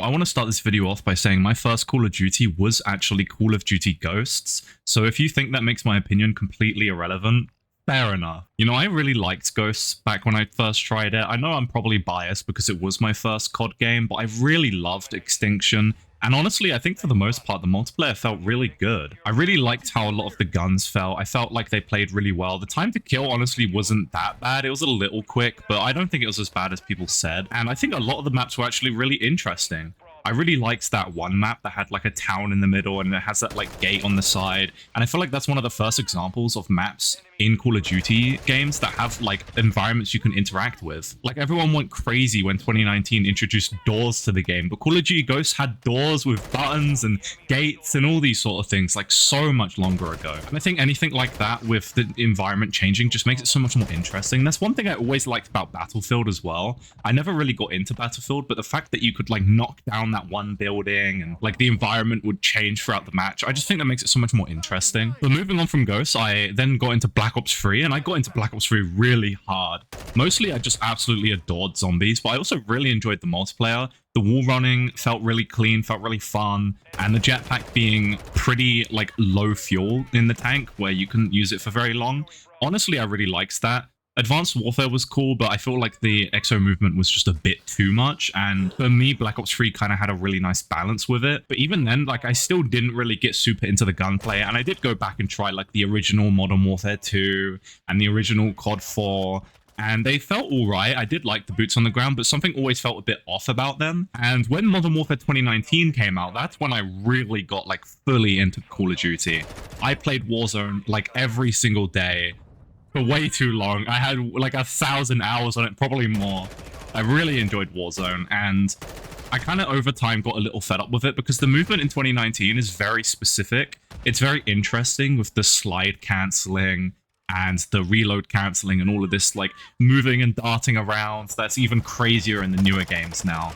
I want to start this video off by saying my first Call of Duty was actually Call of Duty Ghosts, so if you think that makes my opinion completely irrelevant, fair enough. You know, I really liked Ghosts back when I first tried it. I know I'm probably biased because it was my first COD game, but I really loved Extinction. And honestly, I think for the most part, the multiplayer felt really good. I really liked how a lot of the guns felt. I felt like they played really well. The time to kill honestly wasn't that bad. It was a little quick, but I don't think it was as bad as people said. And I think a lot of the maps were actually really interesting. I really liked that one map that had like a town in the middle and it has that like gate on the side. And I feel like that's one of the first examples of maps in Call of Duty games that have like environments you can interact with. Like everyone went crazy when 2019 introduced doors to the game, but Call of Duty Ghosts had doors with buttons and gates and all these sort of things like so much longer ago. And I think anything like that with the environment changing just makes it so much more interesting. That's one thing I always liked about Battlefield as well. I never really got into Battlefield, but the fact that you could like knock down that one building and like the environment would change throughout the match, I just think that makes it so much more interesting. But moving on from Ghosts, I then got into Black Ops 3, and I got into Black Ops 3 really hard. Mostly I just absolutely adored zombies, but I also really enjoyed the multiplayer. The wall running felt really clean, felt really fun, and the jetpack being pretty like low fuel in the tank where you couldn't use it for very long. Honestly, I really liked that. Advanced Warfare was cool, but I feel like the exo movement was just a bit too much. And for me, Black Ops 3 kind of had a really nice balance with it. But even then, like I still didn't really get super into the gunplay. And I did go back and try like the original Modern Warfare 2 and the original COD 4. And they felt all right. I did like the boots on the ground, but something always felt a bit off about them. And when Modern Warfare 2019 came out, that's when I really got like fully into Call of Duty. I played Warzone like every single day for way too long. I had like 1,000 hours on it, probably more. I really enjoyed Warzone, and I kind of over time got a little fed up with it because the movement in 2019 is very specific. It's very interesting with the slide cancelling and the reload cancelling and all of this like moving and darting around. That's even crazier in the newer games now.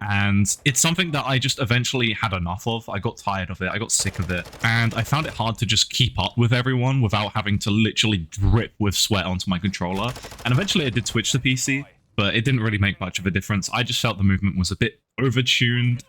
And it's something that I just eventually had enough of. I got tired of it. I got sick of it. And I found it hard to just keep up with everyone without having to literally drip with sweat onto my controller. And eventually I did switch to PC, but it didn't really make much of a difference. I just felt the movement was a bit overtuned.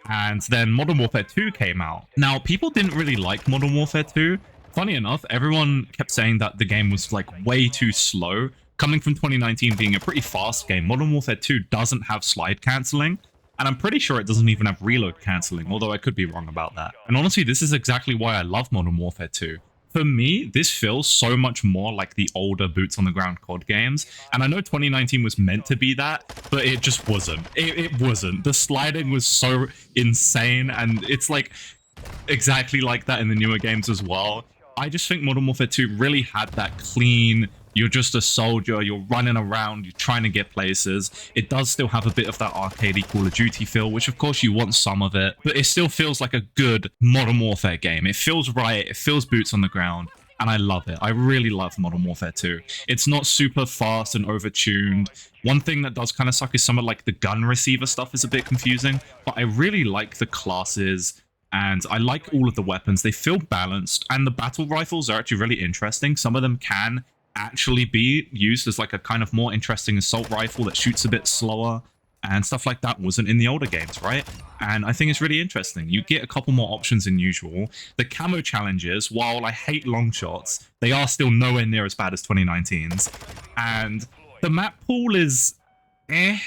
And then Modern Warfare 2 came out. Now, people didn't really like Modern Warfare 2. Funny enough, everyone kept saying that the game was like way too slow. Coming from 2019 being a pretty fast game, Modern Warfare 2 doesn't have slide cancelling. And I'm pretty sure it doesn't even have reload cancelling, although I could be wrong about that. And honestly, this is exactly why I love Modern Warfare 2. For me, this feels so much more like the older boots on the ground COD games. And I know 2019 was meant to be that, but it just wasn't. It wasn't. The sliding was so insane, and it's like exactly like that in the newer games as well. I just think Modern Warfare 2 really had that clean, you're just a soldier, you're running around, you're trying to get places. It does still have a bit of that arcadey Call of Duty feel, which of course you want some of it, but it still feels like a good Modern Warfare game. It feels right, it feels boots on the ground, and I love it. I really love Modern Warfare 2. It's not super fast and overtuned. One thing that does kind of suck is some of like the gun receiver stuff is a bit confusing, but I really like the classes. And I like all of the weapons. They feel balanced, and the battle rifles are actually really interesting. Some of them can actually be used as like a kind of more interesting assault rifle that shoots a bit slower, and stuff like that wasn't in the older games, right? And I think it's really interesting. You get a couple more options than usual. The camo challenges, while I hate long shots, they are still nowhere near as bad as 2019's. And the map pool is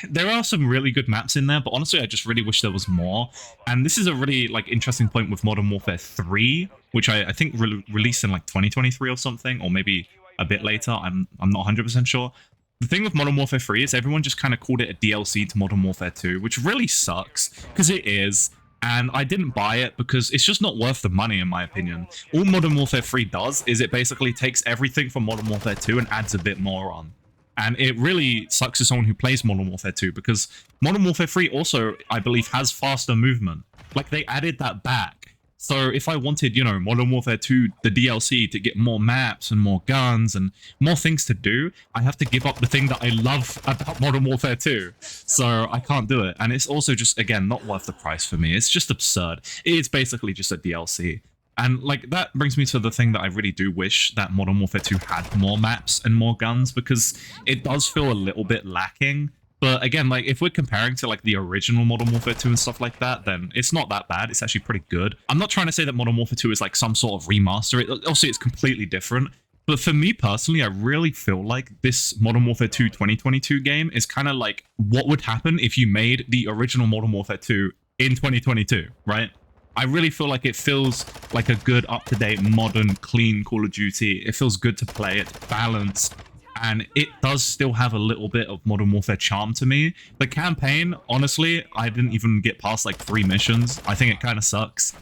there are some really good maps in there, but honestly, I just really wish there was more. And this is a really like interesting point with Modern Warfare 3, which I think released in like 2023 or something, or maybe a bit later. I'm not 100% sure. The thing with Modern Warfare 3 is everyone just kind of called it a DLC to Modern Warfare 2, which really sucks because it is. And I didn't buy it because it's just not worth the money, in my opinion. All Modern Warfare 3 does is it basically takes everything from Modern Warfare 2 and adds a bit more on. And it really sucks to someone who plays Modern Warfare 2 because Modern Warfare 3 also, I believe, has faster movement. Like, they added that back. So if I wanted, you know, Modern Warfare 2, the DLC, to get more maps and more guns and more things to do, I have to give up the thing that I love about Modern Warfare 2. So I can't do it. And it's also just, again, not worth the price for me. It's just absurd. It's basically just a DLC. And like that brings me to the thing that I really do wish that Modern Warfare 2 had more maps and more guns, because it does feel a little bit lacking. But again, like if we're comparing to like the original Modern Warfare 2 and stuff like that, then it's not that bad. It's actually pretty good. I'm not trying to say that Modern Warfare 2 is like some sort of remaster. Obviously, it's completely different. But for me personally, I really feel like this Modern Warfare 2 2022 game is kind of like what would happen if you made the original Modern Warfare 2 in 2022, right? I really feel like it feels like a good, up-to-date, modern, clean Call of Duty. It feels good to play. It's balanced. And it does still have a little bit of Modern Warfare charm to me. The campaign, honestly, I didn't even get past like 3 missions. I think it kind of sucks.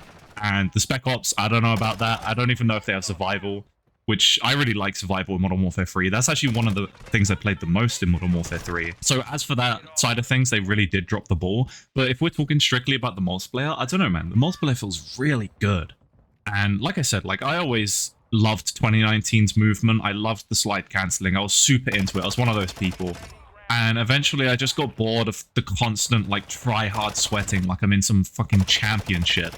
And the Spec Ops, I don't know about that. I don't even know if they have survival, which I really like survival in Modern Warfare 3. That's actually one of the things I played the most in Modern Warfare 3. So as for that side of things, they really did drop the ball. But if we're talking strictly about the multiplayer, I don't know, man. The multiplayer feels really good. And like I said, like I always loved 2019's movement. I loved the slide cancelling. I was super into it. I was one of those people. And eventually I just got bored of the constant like try hard sweating like I'm in some fucking championship.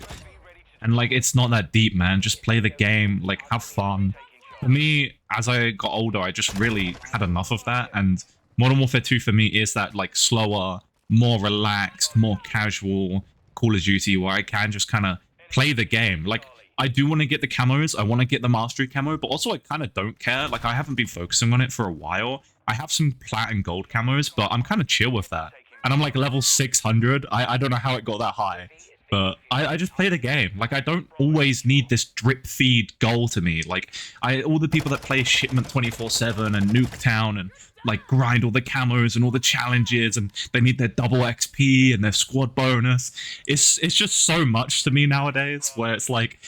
And like it's not that deep, man. Just play the game, like have fun. For me, as I got older, I just really had enough of that. And Modern Warfare 2 for me is that like slower, more relaxed, more casual Call of Duty where I can just kind of play the game. Like I do want to get the camos. I want to get the mastery camo, but also I kind of don't care. Like I haven't been focusing on it for a while. I have some plat and gold camos, but I'm kind of chill with that. And I'm like level 600. I don't know how it got that high, but I just play the game. Like I don't always need this drip feed goal to me. Like all the people that play Shipment 24/7 and Nuketown and like grind all the camos and all the challenges and they need their double XP and their squad bonus. It's just so much to me nowadays where it's like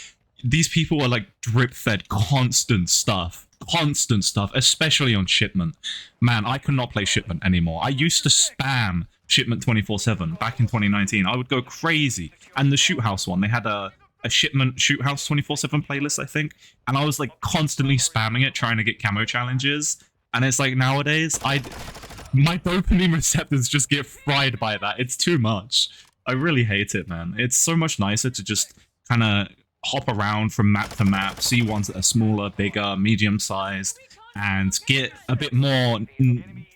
these people are like drip fed constant stuff, especially on Shipment. Man, I could not play Shipment anymore. I used to spam Shipment 24/7 back in 2019. I would go crazy. And the Shoot House one, they had a Shipment Shoot House 24/7 playlist, I think. And I was like constantly spamming it, trying to get camo challenges. And it's like nowadays, my dopamine receptors just get fried by that. It's too much. I really hate it, man. It's so much nicer to just kind of hop around from map to map, see ones that are smaller, bigger, medium-sized, and get a bit more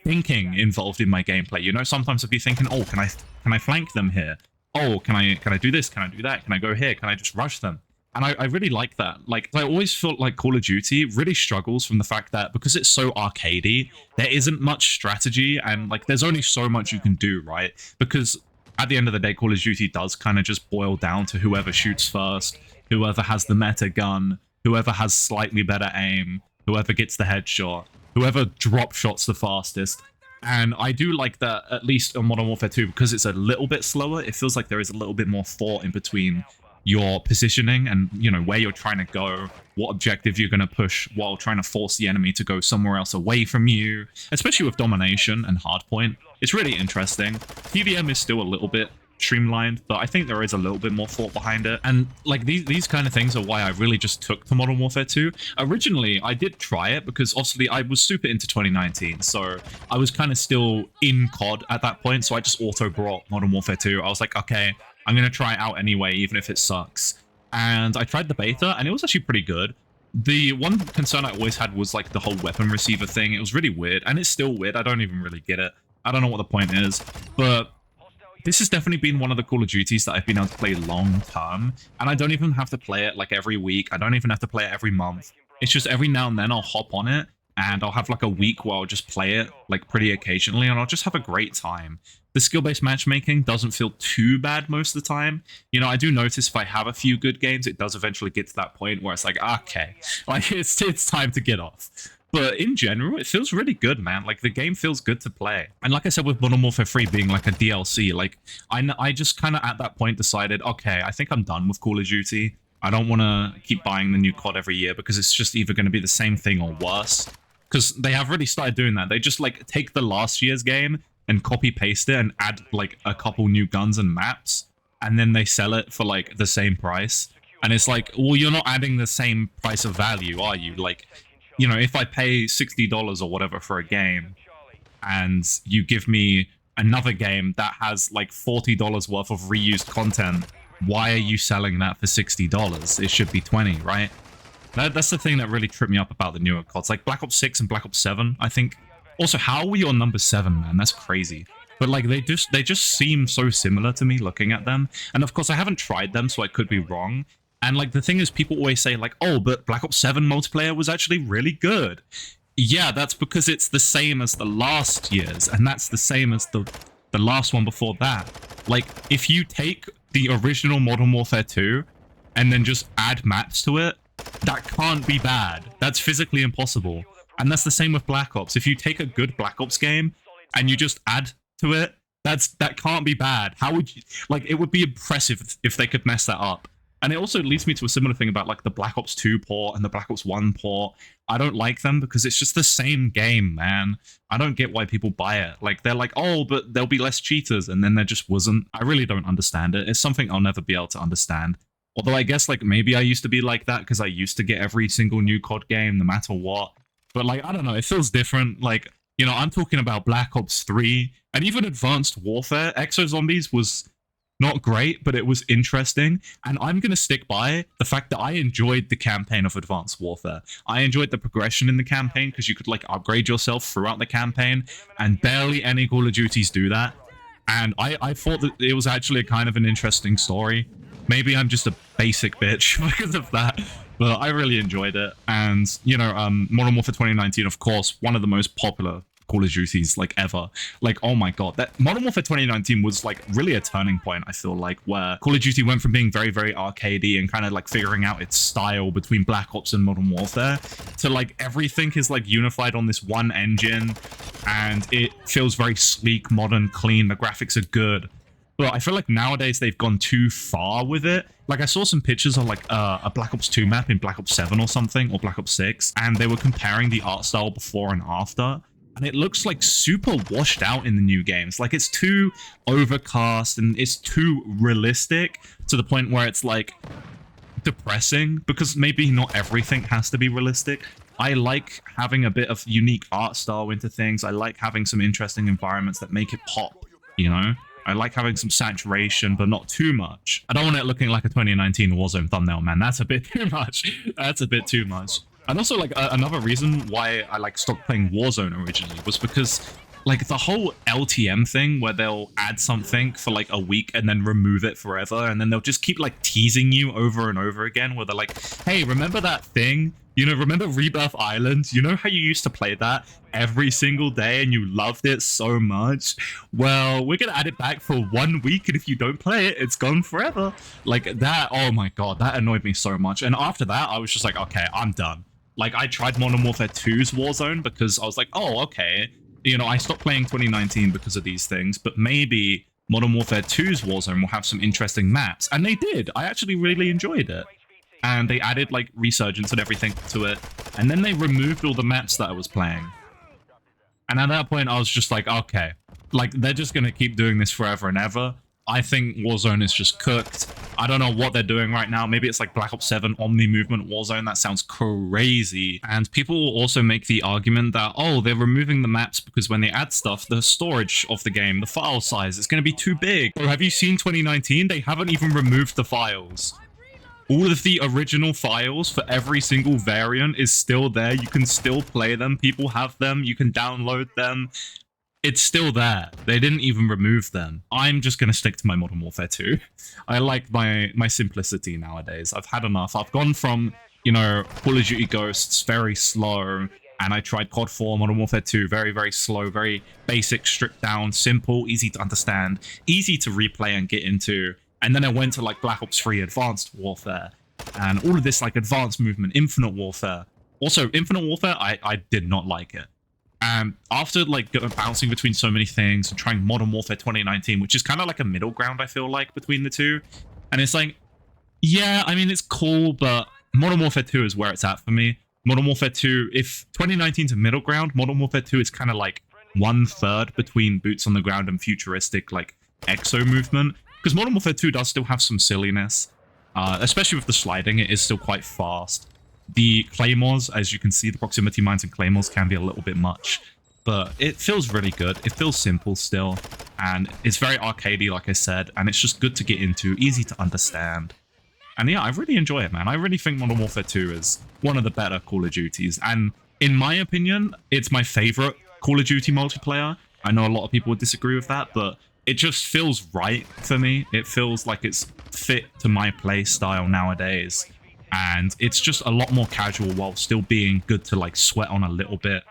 thinking involved in my gameplay. You know, sometimes I'd be thinking, oh, can I flank them here? Oh, can I do this? Can I do that? Can I go here? Can I just rush them? And I really like that. Like, I always felt like Call of Duty really struggles from the fact that because it's so arcadey, there isn't much strategy and like there's only so much you can do, right? Because at the end of the day, Call of Duty does kind of just boil down to whoever shoots first, whoever has the meta gun, whoever has slightly better aim, whoever gets the headshot, whoever drop shots the fastest. And I do like that, at least on Modern Warfare 2, because it's a little bit slower, it feels like there is a little bit more thought in between your positioning and, you know, where you're trying to go, what objective you're going to push while trying to force the enemy to go somewhere else away from you, especially with domination and hardpoint. It's really interesting. TVM is still a little bit streamlined, but I think there is a little bit more thought behind it. And like these kind of things are why I really just took to Modern Warfare 2. Originally, I did try it because obviously I was super into 2019, so I was kind of still in COD at that point, so I just auto brought Modern Warfare 2. I was like, okay, I'm going to try it out anyway, even if it sucks. And I tried the beta, and it was actually pretty good. The one concern I always had was like the whole weapon receiver thing. It was really weird, and it's still weird. I don't even really get it. I don't know what the point is, but this has definitely been one of the Call of Duties that I've been able to play long term, and I don't even have to play it like every week. I don't even have to play it every month. It's just every now and then I'll hop on it, and I'll have like a week where I'll just play it like pretty occasionally, and I'll just have a great time. The skill-based matchmaking doesn't feel too bad most of the time. You know, I do notice if I have a few good games, it does eventually get to that point where it's like, okay, like it's time to get off. But in general, it feels really good, man. Like, the game feels good to play. And like I said, with Modern Warfare 3 being like a DLC, like, I just kind of at that point decided, okay, I think I'm done with Call of Duty. I don't want to keep buying the new COD every year because it's just either going to be the same thing or worse. Because they have really started doing that. They just, like, take the last year's game and copy-paste it and add, like, a couple new guns and maps. And then they sell it for, like, the same price. And it's like, well, you're not adding the same price of value, are you? Like, you know, if I pay $60 or whatever for a game and you give me another game that has like $40 worth of reused content, why are you selling that for $60? It should be 20, right? That's the thing that really tripped me up about the newer CODs. Like Black Ops 6 and Black Ops 7, I think. Also, how were you on number 7, man? That's crazy. but like they just seem so similar to me looking at them. And of course, I haven't tried them, so I could be wrong. And like the thing is, people always say like, oh, but Black Ops 7 multiplayer was actually really good. Yeah, that's because it's the same as the last year's, and that's the same as the last one before that. Like, if you take the original Modern Warfare 2 and then just add maps to it, that can't be bad. That's physically impossible. And that's the same with Black Ops. If you take a good Black Ops game and you just add to it, that can't be bad. How would you, like, it would be impressive if they could mess that up. And it also leads me to a similar thing about like the Black Ops 2 port and the Black Ops 1 port. I don't like them because it's just the same game, man. I don't get why people buy it. Like, they're like, oh, but there'll be less cheaters, and then there just wasn't. I really don't understand it. It's something I'll never be able to understand. Although I guess like maybe I used to be like that because I used to get every single new COD game no matter what. But like, I don't know, it feels different. Like, you know, I'm talking about Black Ops 3 and even Advanced Warfare. Exo Zombies was not great, but it was interesting. And I'm going to stick by the fact that I enjoyed the campaign of Advanced Warfare. I enjoyed the progression in the campaign because you could like upgrade yourself throughout the campaign, and barely any Call of Duties do that. And I thought that it was actually a kind of an interesting story. Maybe I'm just a basic bitch because of that, but I really enjoyed it. And, you know, Modern Warfare 2019, of course, one of the most popular Call of Duties like ever. Like, oh my god, that Modern Warfare 2019 was like really a turning point, I feel like, where Call of Duty went from being very, very arcadey and kind of like figuring out its style between Black Ops and Modern Warfare to like everything is like unified on this one engine, and it feels very sleek, modern, clean. The graphics are good. But I feel like nowadays they've gone too far with it. Like, I saw some pictures of like a Black Ops 2 map in Black Ops 7 or something, or Black Ops 6, and they were comparing the art style before and after. And it looks like super washed out in the new games. Like, it's too overcast and it's too realistic to the point where it's like depressing, because maybe not everything has to be realistic. I like having a bit of unique art style into things. I like having some interesting environments that make it pop, you know? I like having some saturation, but not too much. I don't want it looking like a 2019 Warzone thumbnail, man. That's a bit too much. That's a bit too much. And also, like, another reason why I, like, stopped playing Warzone originally was because, like, the whole LTM thing where they'll add something for, like, a week and then remove it forever, and then they'll just keep, like, teasing you over and over again where they're like, hey, remember that thing? You know, remember Rebirth Island? You know how you used to play that every single day and you loved it so much? Well, we're going to add it back for 1 week, and if you don't play it, it's gone forever. Like, that, oh my god, that annoyed me so much. And after that, I was just like, okay, I'm done. Like, I tried Modern Warfare 2's Warzone because I was like, oh, okay. You know, I stopped playing 2019 because of these things, but maybe Modern Warfare 2's Warzone will have some interesting maps. And they did. I actually really enjoyed it. And they added, like, Resurgence and everything to it. And then they removed all the maps that I was playing. And at that point, I was just like, okay. Like, they're just going to keep doing this forever and ever. I think Warzone is just cooked. I don't know what they're doing right now. Maybe it's like Black Ops 7 Omni Movement Warzone. That sounds crazy. And people will also make the argument that, oh, they're removing the maps because when they add stuff, the storage of the game, the file size, is going to be too big. Bro, have you seen 2019? They haven't even removed the files. All of the original files for every single variant is still there. You can still play them. People have them. You can download them. It's still there. They didn't even remove them. I'm just going to stick to my Modern Warfare 2. I like my simplicity nowadays. I've had enough. I've gone from, you know, Call of Duty Ghosts, very slow, and I tried COD 4, Modern Warfare 2, very, very slow, very basic, stripped down, simple, easy to understand, easy to replay and get into. And then I went to, like, Black Ops 3 Advanced Warfare, and all of this, like, advanced movement, Infinite Warfare. Also, Infinite Warfare, I did not like it. And after, like, bouncing between so many things and trying Modern Warfare 2019, which is kind of like a middle ground, I feel like, between the two. And it's like, yeah, I mean, it's cool, but Modern Warfare 2 is where it's at for me. Modern Warfare 2, if 2019's a middle ground, Modern Warfare 2 is kind of like 1/3 between boots on the ground and futuristic, like, exo movement. Because Modern Warfare 2 does still have some silliness, especially with the sliding. It is still quite fast. The claymores, as you can see, the proximity mines and claymores can be a little bit much, but it feels really good. It feels simple still, and it's very arcadey, like I said, and it's just good to get into, easy to understand. And yeah, I really enjoy it, man. I really think Modern Warfare 2 is one of the better Call of Duties, and in my opinion, it's my favorite Call of Duty multiplayer. I know a lot of people would disagree with that, but it just feels right for me. It feels like it's fit to my play style nowadays. And it's just a lot more casual while still being good to like sweat on a little bit.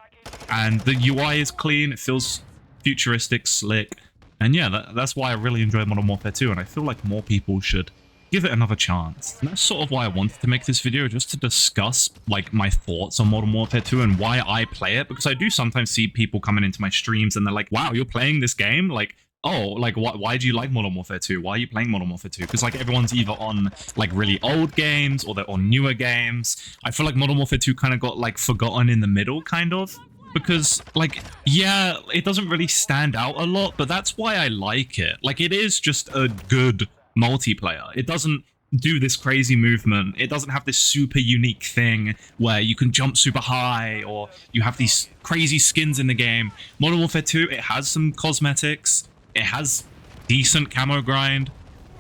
And the UI is clean. It feels futuristic, slick. And yeah, that's why I really enjoy Modern Warfare 2. And I feel like more people should give it another chance. And that's sort of why I wanted to make this video, just to discuss like my thoughts on Modern Warfare 2 and why I play it. Because I do sometimes see people coming into my streams and they're like, wow, you're playing this game? Like, oh, like why do you like Modern Warfare 2? Why are you playing Modern Warfare 2? Because like everyone's either on like really old games or they're on newer games. I feel like Modern Warfare 2 kind of got like forgotten in the middle, kind of. Because like, yeah, it doesn't really stand out a lot, but that's why I like it. Like, it is just a good multiplayer. It doesn't do this crazy movement. It doesn't have this super unique thing where you can jump super high or you have these crazy skins in the game. Modern Warfare 2, it has some cosmetics. It has decent camo grind.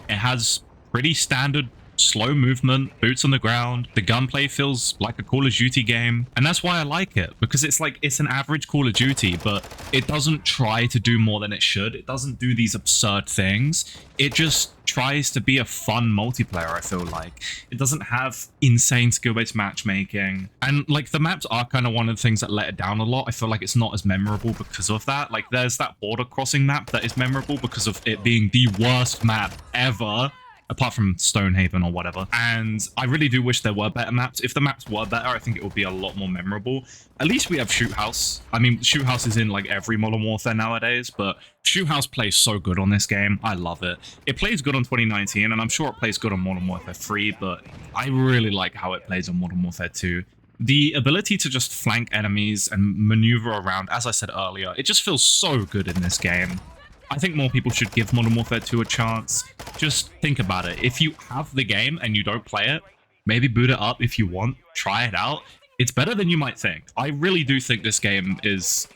It has pretty standard slow movement, boots on the ground. The gunplay feels like a Call of Duty game. And that's why I like it, because it's like, it's an average Call of Duty, but it doesn't try to do more than it should. It doesn't do these absurd things. It just tries to be a fun multiplayer, I feel like. It doesn't have insane skill-based matchmaking. And like, the maps are kind of one of the things that let it down a lot. I feel like it's not as memorable because of that. Like, there's that border crossing map that is memorable because of it being the worst map ever, apart from Stonehaven or whatever. And I really do wish there were better maps. If the maps were better, I think it would be a lot more memorable. At least we have Shoot House. I mean, Shoot House is in like every Modern Warfare nowadays, but Shoot House plays so good on this game. I love it. It plays good on 2019, and I'm sure it plays good on Modern Warfare 3, but I really like how it plays on Modern Warfare 2. The ability to just flank enemies and maneuver around, as I said earlier, it just feels so good in this game. I think more people should give Modern Warfare 2 a chance. Just think about it. If you have the game and you don't play it, maybe boot it up if you want. Try it out. It's better than you might think. I really do think this game is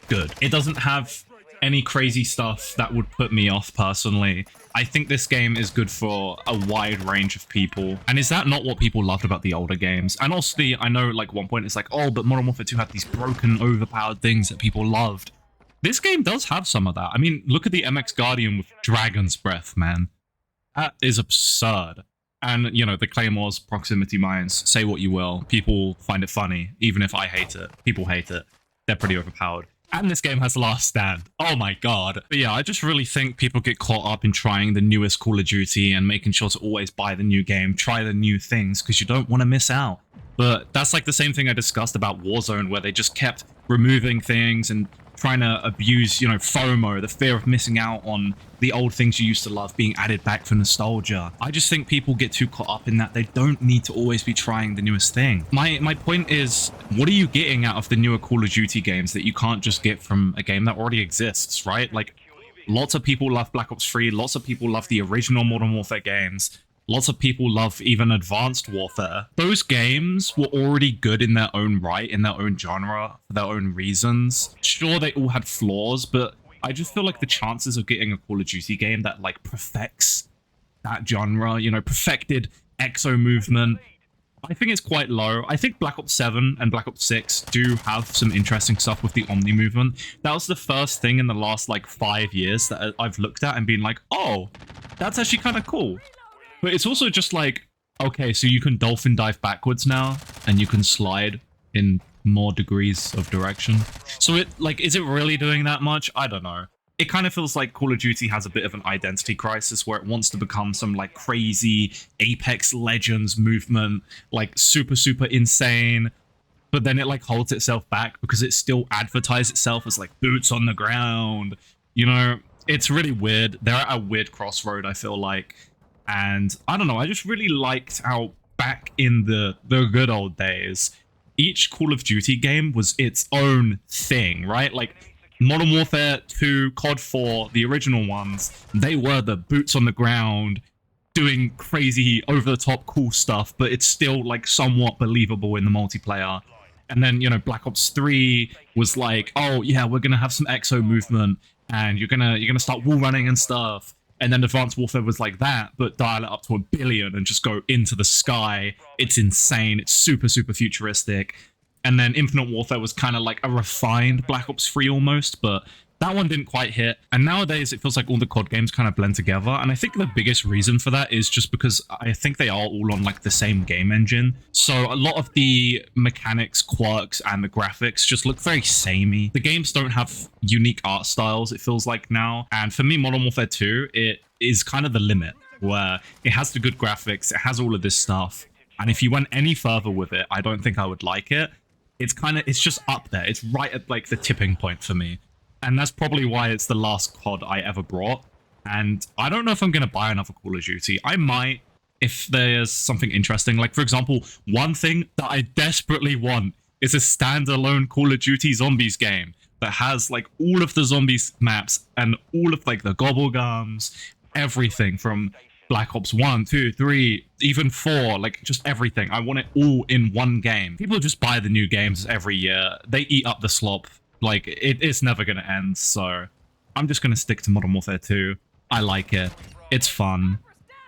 good. It doesn't have any crazy stuff that would put me off personally. I think this game is good for a wide range of people. And is that not what people loved about the older games? And also, I know like one point it's like, oh, but Modern Warfare 2 had these broken, overpowered things that people loved. This game does have some of that. I mean, look at the MX Guardian with Dragon's Breath, man. That is absurd. And, you know, the Claymores, proximity mines, say what you will. People find it funny, even if I hate it. People hate it. They're pretty overpowered. And this game has Last Stand. Oh my god. But yeah, I just really think people get caught up in trying the newest Call of Duty and making sure to always buy the new game, try the new things, because you don't want to miss out. But that's like the same thing I discussed about Warzone, where they just kept removing things and trying to abuse, you know, FOMO, the fear of missing out on the old things you used to love being added back for nostalgia. I just think people get too caught up in that. They don't need to always be trying the newest thing. My point is, what are you getting out of the newer Call of Duty games that you can't just get from a game that already exists, right? Like, lots of people love Black Ops 3, lots of people love the original Modern Warfare games. Lots of people love even Advanced Warfare. Those games were already good in their own right, in their own genre, for their own reasons. Sure, they all had flaws, but I just feel like the chances of getting a Call of Duty game that, like, perfects that genre, you know, perfected exo movement, I think it's quite low. I think Black Ops 7 and Black Ops 6 do have some interesting stuff with the Omni movement. That was the first thing in the last, like, 5 years that I've looked at and been like, oh, that's actually kind of cool. But it's also just like, okay, so you can dolphin dive backwards now, and you can slide in more degrees of direction. So it, like, is it really doing that much? I don't know. It kind of feels like Call of Duty has a bit of an identity crisis where it wants to become some, like, crazy Apex Legends movement, like, super, super insane. But then it, like, holds itself back because it still advertises itself as, like, boots on the ground. You know, it's really weird. They're at a weird crossroad, I feel like. And I don't know, I just really liked how back in the good old days, each Call of Duty game was its own thing, right? Like Modern Warfare 2, COD 4, the original ones, they were the boots on the ground, doing crazy over-the-top cool stuff, but it's still like somewhat believable in the multiplayer. And then, you know, Black Ops 3 was like, oh yeah, we're gonna have some exo movement, and you're gonna start wall running and stuff. And then Advanced Warfare was like that, but dial it up to 1 billion and just go into the sky. It's insane. It's super, super futuristic. And then Infinite Warfare was kind of like a refined Black Ops 3 almost, but That one didn't quite hit. And nowadays, it feels like all the COD games kind of blend together. And I think the biggest reason for that is just because I think they are all on like the same game engine. So a lot of the mechanics, quirks, and the graphics just look very samey. The games don't have unique art styles, it feels like now. And for me, Modern Warfare 2, it is kind of the limit, where it has the good graphics, it has all of this stuff. And if you went any further with it, I don't think I would like it. It's just up there. It's right at like the tipping point for me. And that's probably why it's the last COD I ever brought. And I don't know if I'm going to buy another Call of Duty. I might, if there's something interesting. Like, for example, one thing that I desperately want is a standalone Call of Duty Zombies game that has, like, all of the zombies maps and all of, like, the gobblegums, everything from Black Ops 1, 2, 3, even 4, like, just everything. I want it all in one game. People just buy the new games every year. They eat up the slop. Like, it's never going to end, so I'm just going to stick to Modern Warfare 2. I like it. It's fun.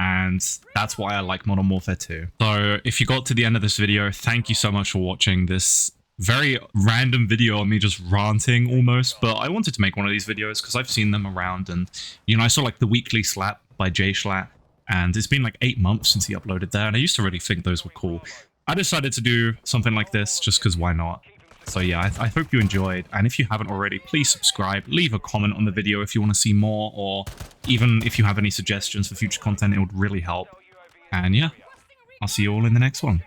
And that's why I like Modern Warfare 2. So if you got to the end of this video, thank you so much for watching this very random video on me just ranting almost. But I wanted to make one of these videos because I've seen them around. And, you know, I saw like the Weekly Slap by Jay Schlatt. And it's been like 8 months since he uploaded that. And I used to really think those were cool. I decided to do something like this just because why not? So yeah, I hope you enjoyed, and if you haven't already, please subscribe, leave a comment on the video if you want to see more, or even if you have any suggestions for future content, it would really help. And yeah, I'll see you all in the next one.